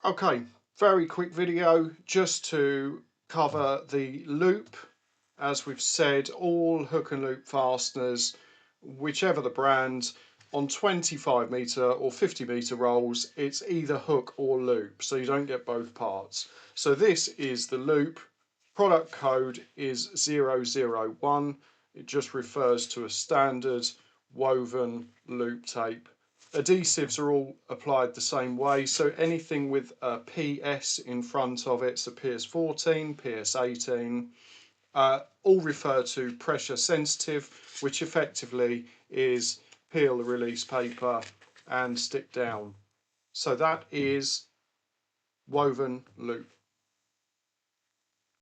Okay, very quick video just to cover the loop. As we've said, all hook and loop fasteners, whichever the brand, on 25 metre or 50 metre rolls, it's either hook or loop, so you don't get both parts. So this is the loop. Product code is 001. It just refers to a standard woven loop tape. Adhesives are all applied the same way, so anything with a PS in front of it, so PS14, PS18, all refer to pressure sensitive, which effectively is peel the release paper and stick down. So that is woven loop.